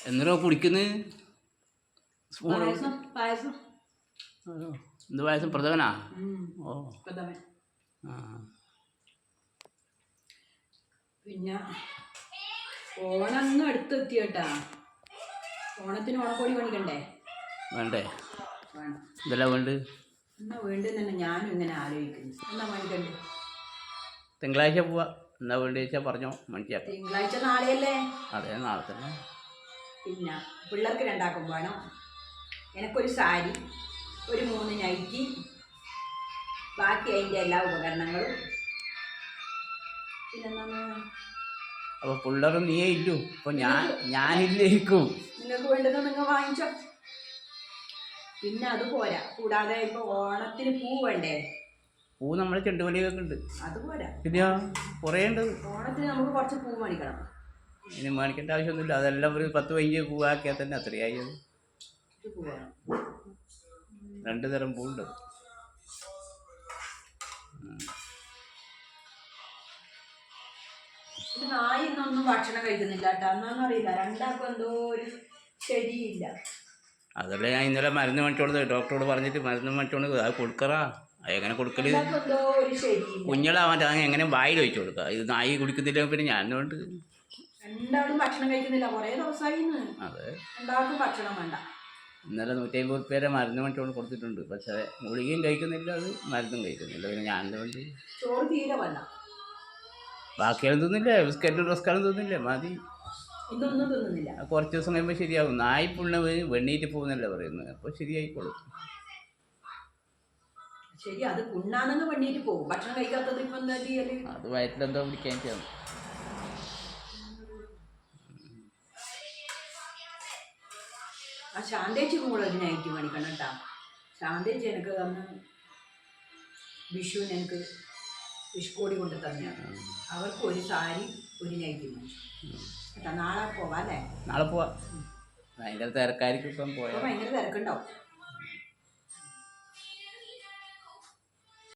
എന്നിട്ടോ കുടിക്കുന്നത് സ്പൂൺ പായസം എന്ത് പായസം? പ്രഥമനാ? ഓ ആ. പിന്നെ ഓണൊന്നും അടുത്തെത്തി കേട്ടാ. ഓണത്തിന് ഓണക്കോടി മേടിക്കണ്ടേ? വേണ്ടേ? വേണം. ഇതെല്ലാം വേണ്ട. എന്നാ വേണ്ടെന്ന് തന്നെ ഞാനും ഇങ്ങനെ ആലോചിക്കുന്നു. എന്നാ മേടിക്കണ്ടേ? തിങ്കളാഴ്ച പോവാ. എന്നാ വേണ്ടി വെച്ചാൽ പറഞ്ഞോ, മനസ്സിലാക്കാം. തിങ്കളാഴ്ച നാളെയല്ലേ? അതെ, നാളെ തന്നെ. പിന്നെ പിള്ളേർക്ക് രണ്ടാക്കും വേണം. എനിക്കൊരു സാരി, ഒരു 3 നൈറ്റി, ബാക്കി അതിൻ്റെ എല്ലാ ഉപകരണങ്ങളും. പിന്നെന്താണ്? അപ്പോൾ പിള്ളേർ നീയേ ഇല്ലു. അപ്പോൾ ഞാനില്ലേക്കും. നിങ്ങൾക്ക് വേണ്ടത് നിങ്ങൾ വാങ്ങിച്ചോ. പിന്നെ അത് പോരാ. കൂടാതെ ഇപ്പോൾ ഓണത്തിന് പൂ വേണ്ടേ? പൂ നമ്മൾ ചെണ്ടുമല്ലിയൊക്കെ ഉണ്ട്. അത് പോരാ. പിന്നെ കുറേ ഉണ്ട്. ഓണത്തിന് നമുക്ക് കുറച്ച് പൂ മേടിക്കണം. ഇനി മേടിക്കേണ്ട ആവശ്യമൊന്നുമില്ല. അതെല്ലാം ഒരു 10-15 പൂവാക്കിയാൽ തന്നെ അത്രയായി. 2 തരം പൂവുണ്ട്. നായ ഇന്നൊന്നും ഭക്ഷണം കഴിക്കുന്നില്ല കേട്ടോ. എന്നാന്നറിയില്ല, രണ്ടാൾക്കും എന്തോ ഒരു ശരിയില്ല. അതല്ലേ ഞാൻ ഇന്നലെ മരുന്ന് മേടിച്ചോളത്. ഡോക്ടറോട് പറഞ്ഞിട്ട് മരുന്ന് മേടിച്ചോണ്ട് അത് കൊടുക്കറാ. എങ്ങനെ കൊടുക്കല്? കുഞ്ഞളാവാൻ എങ്ങനെ വായിൽ വെച്ച് കൊടുക്കുക? ഇത് നായി കുടിക്കുന്നില്ല. പിന്നെ ഞാൻ കൊണ്ട് രണ്ടാളും ഭക്ഷണം കഴിക്കുന്നില്ല. കുറേ ദിവസമായി. അതെ, രണ്ടാൾക്കും ഭക്ഷണം വേണ്ട. ഇന്നലെ 150 രൂപ മരുന്ന് മേടിച്ചോണ്ട് കൊടുത്തിട്ടുണ്ട്. പക്ഷേ ഗുളികയും കഴിക്കുന്നില്ല, അത് മരുന്നും കഴിക്കുന്നില്ല. പിന്നെ ഞാൻ കൊണ്ട് ചോറ് തീരെ വേണ്ട. ബാക്കിയൊന്നും തിന്നില്ല. ബിസ്ക്കറ്റും റസ്കാലും തിന്നില്ല. മതി. ഇതൊന്നും തിന്നുന്നില്ല. കുറച്ച് ദിവസം കഴിയുമ്പോൾ ശരിയാവും. നായി പുണ്ണ വെണ്ണീറ്റ് പോകുന്നല്ലേ പറയുന്നത്. അപ്പോൾ ശരിയായിക്കോളും. ശരി, അത് പുണ്ണാണെന്ന് വെണ്ണീറ്റ് പോകും. ഭക്ഷണം കഴിക്കാത്തത് ഇപ്പം എന്താ ചെയ്യല്? അത് വയറ്റിലെന്തോ പിടിക്കാൻ ചെയ്യണം. ആ ശാന്തേച്ചിക്കും കൂടെ ഒരു നൈറ്റി മേടിക്കണം കേട്ടോ. ശാന്തേച്ചി എനിക്ക് അന്ന് വിഷുവിന് എനിക്ക് വിഷുക്കോടി കൊണ്ട് തന്നെയാണ്. അവർക്ക് ഒരു സാരി, ഒരു നൈറ്റി മേടിച്ചു. നാളെ പോവാം അല്ലേ? നാളെ പോവാം. ഭയങ്കര തിരക്കായിരിക്കും. ഇപ്പം പോയാൽ ഭയങ്കര തിരക്കുണ്ടാവും.